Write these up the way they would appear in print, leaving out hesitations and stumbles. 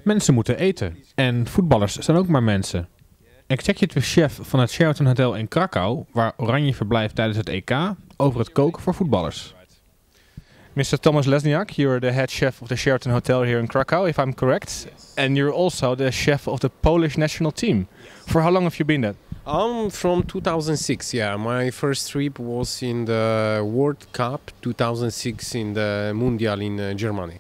Mensen moeten eten. En voetballers zijn ook maar mensen. Executive Chef van het Sheraton Hotel in Krakau, waar Oranje verblijft tijdens het EK, over het koken voor voetballers. Mr. Tomasz Lesniak, you're the head chef of the Sheraton Hotel here in Krakau, if I'm correct. And you're also the chef of the Polish national team. For how long have you been that? From 2006, yeah. My first trip was in the World Cup 2006 in the Mundial in Germany.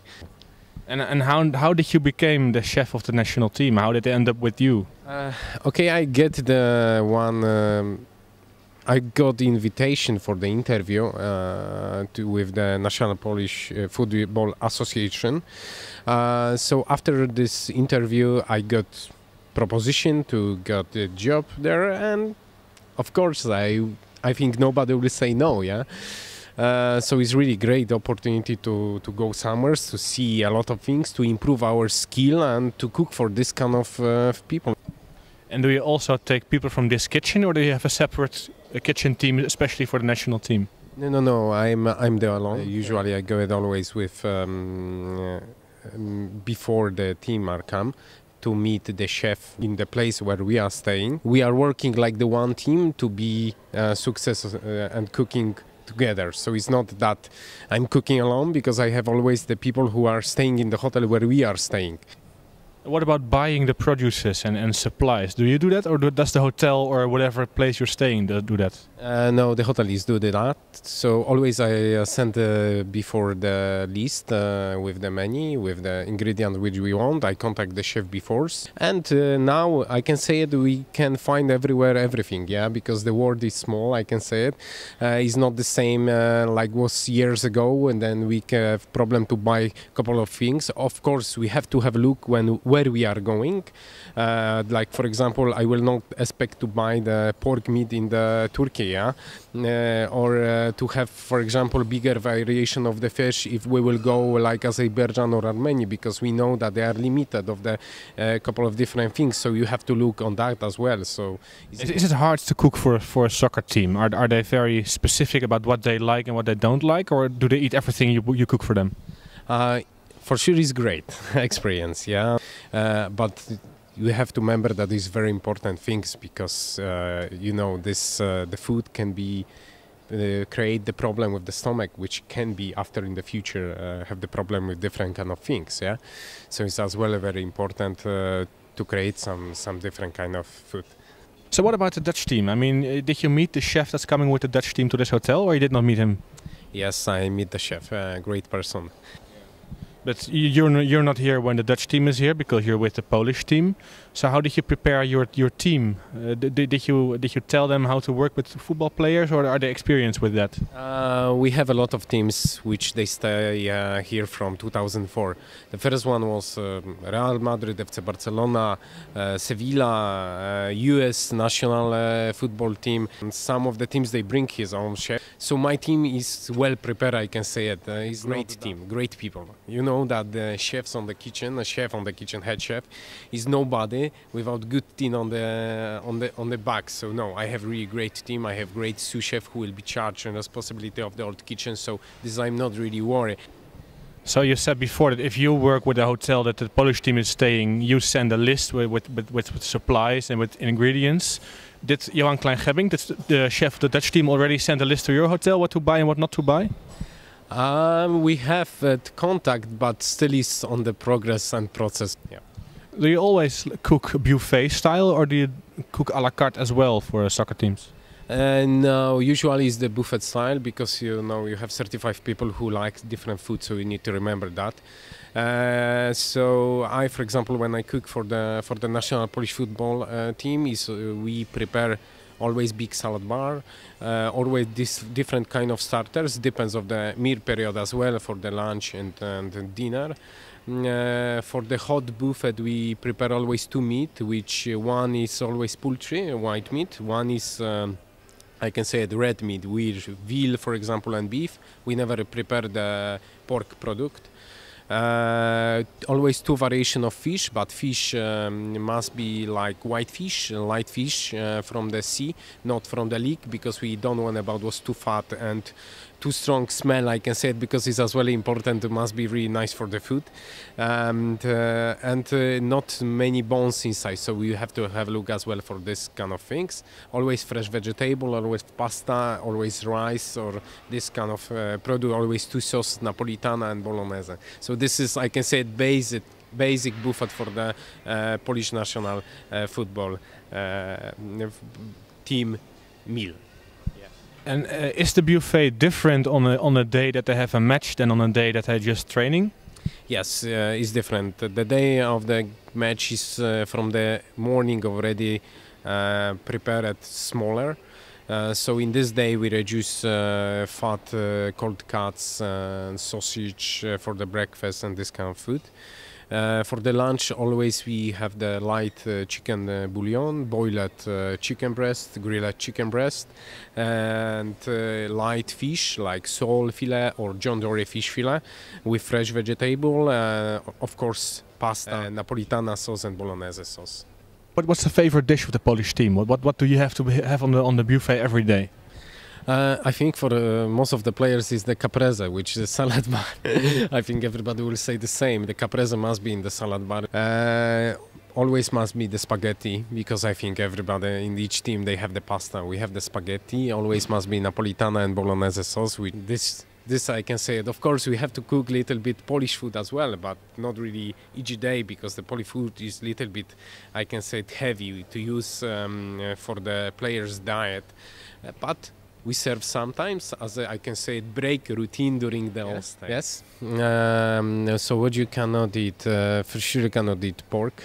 And how did you become the chef of the national team? How did they end up with you? Okay, I get the one. I got the invitation for the interview with the National Polish Football Association. So after this interview, I got proposition to get a job there, and of course, I think nobody will say no. Yeah. So it's really great opportunity to go somewhere, to see a lot of things, to improve our skill and to cook for this kind of people. And do you also take people from this kitchen, or do you have a separate kitchen team, especially for the national team? No. I'm there alone. Usually I go it always with before the team are come to meet the chef in the place where we are staying. We are working like the one team to be successful and cooking together. So it's not that I'm cooking alone, because I have always the people who are staying in the hotel where we are staying. What about buying the produces and supplies? Do you do that, or does the hotel or whatever place you're staying do that? No, the hoteliers do that. So always I send before the list with the menu, with the ingredient which we want. I contact the chef before. And now I can say it, we can find everywhere everything, yeah, because the world is small, I can say it. It's not the same like was years ago, and then we have problem to buy a couple of things. Of course, we have to have a look where we are going. Like for example, I will not expect to buy the pork meat in the Turkey, yeah? Or to have, for example, bigger variation of the fish if we will go like Azerbaijan or Armenia, because we know that they are limited of the couple of different things. So you have to look on that as well. So is it hard to cook for a soccer team? Are they very specific about what they like and what they don't like, or do they eat everything you cook for them? For sure, it's great experience, yeah. But you have to remember that it's very important things, because you know this the food can be create the problem with the stomach, which can be after in the future have the problem with different kind of things, yeah. So it's as well very important to create some different kind of food. So what about the Dutch team? I mean, did you meet the chef that's coming with the Dutch team to this hotel, or you did not meet him? Yes, I meet the chef, a great person. But you're not here when the Dutch team is here, because you're with the Polish team. So how did you prepare your team? Did you tell them how to work with football players, or are they experienced with that? We have a lot of teams which they stay here from 2004. The first one was Real Madrid, FC Barcelona, Sevilla, US national football team. And some of the teams they bring his own chef. So my team is well prepared, I can say it. It's a great team, great people. You know that the chefs on the kitchen, a chef on the kitchen, head chef, is nobody without good team on the back. So no, I have really great team. I have great sous chef who will be charged and responsibility of the old kitchen. So this I'm not really worried. So you said before that if you work with a hotel that the Polish team is staying, you send a list with supplies and with ingredients. Did Johan Klein Gebbink, the chef of the Dutch team, already send a list to your hotel what to buy and what not to buy? We have contact, but still is on the progress and process. Yeah. Do you always cook buffet style, or do you cook a la carte as well for soccer teams? No, usually it's the buffet style, because you know you have 35 people who like different food, so you need to remember that. So I, for example, when I cook for the national Polish football team, we prepare always big salad bar, always this different kind of starters, depends of the meal period as well, for the lunch and dinner. For the hot buffet we prepare always two meat, which one is always poultry, white meat, one is I can say the red meat, with veal for example and beef. We never prepare the pork product. Always two variation of fish, but fish must be like white fish, light fish from the sea, not from the lake, because we don't want about was too fat and too strong smell, I can say it, because it's as well important. It must be really nice for the food, and not many bones inside. So we have to have a look as well for this kind of things. Always fresh vegetable, always pasta, always rice, or this kind of product. Always two sauces, Napolitana and Bolognese. So this is, I can say, basic buffet for the Polish national football team meal. And is the buffet different on a day that they have a match than on a day that they're just training? Yes, it's different. The day of the match is from the morning already prepared smaller. So in this day we reduce fat, cold cuts, sausage for the breakfast and this kind of food. For the lunch, always we have the light chicken bouillon, boiled chicken breast, grilled chicken breast, and light fish like sole fillet or John Dory fish fillet with fresh vegetable, of course pasta, Napolitana sauce and Bolognese sauce. What's the favorite dish of the Polish team? What do you have to have on the buffet every day? I think for most of the players is the caprese, which is a salad bar. I think everybody will say the same. The caprese must be in the salad bar. Always must be the spaghetti, because I think everybody in each team, they have the pasta. We have the spaghetti. Always must be Napolitana and Bolognese sauce. With this I can say it. Of course, we have to cook a little bit Polish food as well, but not really each day, because the Polish food is a little bit, I can say it, heavy to use for the players' diet. But we serve sometimes, as I can say, break routine during the all time. Yes. So what you cannot eat? For sure you cannot eat pork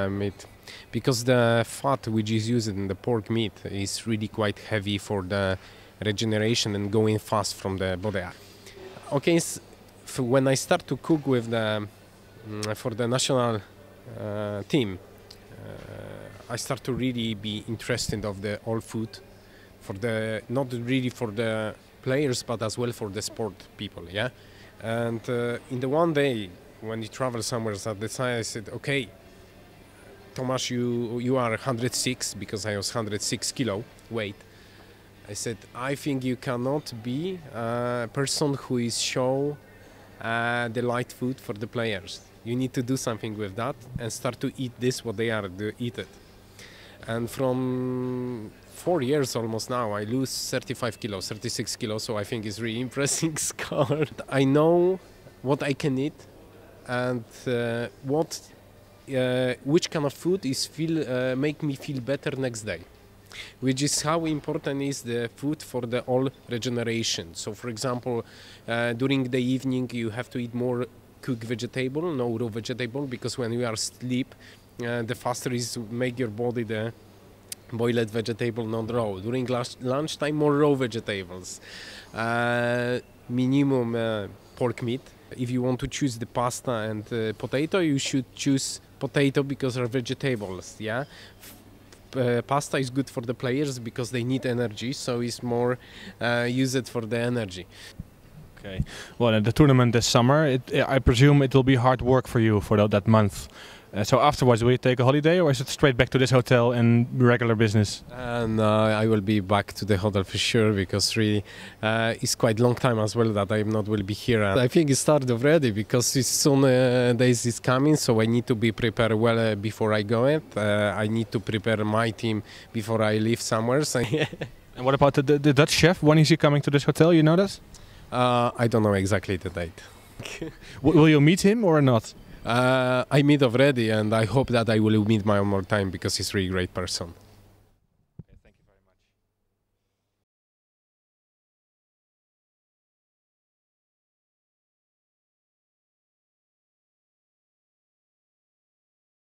meat, because the fat which is used in the pork meat is really quite heavy for the regeneration and going fast from the body. Okay, so when I start to cook with the for the national team, I start to really be interested of the all food. For the, not really for the players, but as well for the sport people, yeah. And in the one day when you travel somewhere, at the time I said, okay, Tomasz, you are 106, because I was 106 kilo weight. I said, I think you cannot be a person who is show the light food for the players. You need to do something with that and start to eat this what they are to eat it. And from 4 years almost now, I lose 35 kilos, 36 kilos, so I think it's really impressive score. I know what I can eat and which kind of food is make me feel better next day, which is how important is the food for the all regeneration. So for example, during the evening you have to eat more cooked vegetable, no raw vegetable, because when you are asleep, the faster is to make your body the boiled vegetable, not raw. During lunchtime, more raw vegetables. Minimum pork meat. If you want to choose the pasta and potato, you should choose potato because they're vegetables. Yeah, pasta is good for the players because they need energy, so it's more used for the energy. Okay. Well, the tournament this summer, I presume it will be hard work for you for that month. So afterwards, will you take a holiday, or is it straight back to this hotel and regular business? And I will be back to the hotel for sure, because really it's quite long time as well that I not will be here. And I think it started already, because it's soon days is coming, so I need to be prepared well before I go it. I need to prepare my team before I leave somewhere. So And what about the Dutch chef? When is he coming to this hotel? You know that? I don't know exactly the date. Will you meet him or not? I meet already, and I hope that I will meet my one more time, because he's a really great person.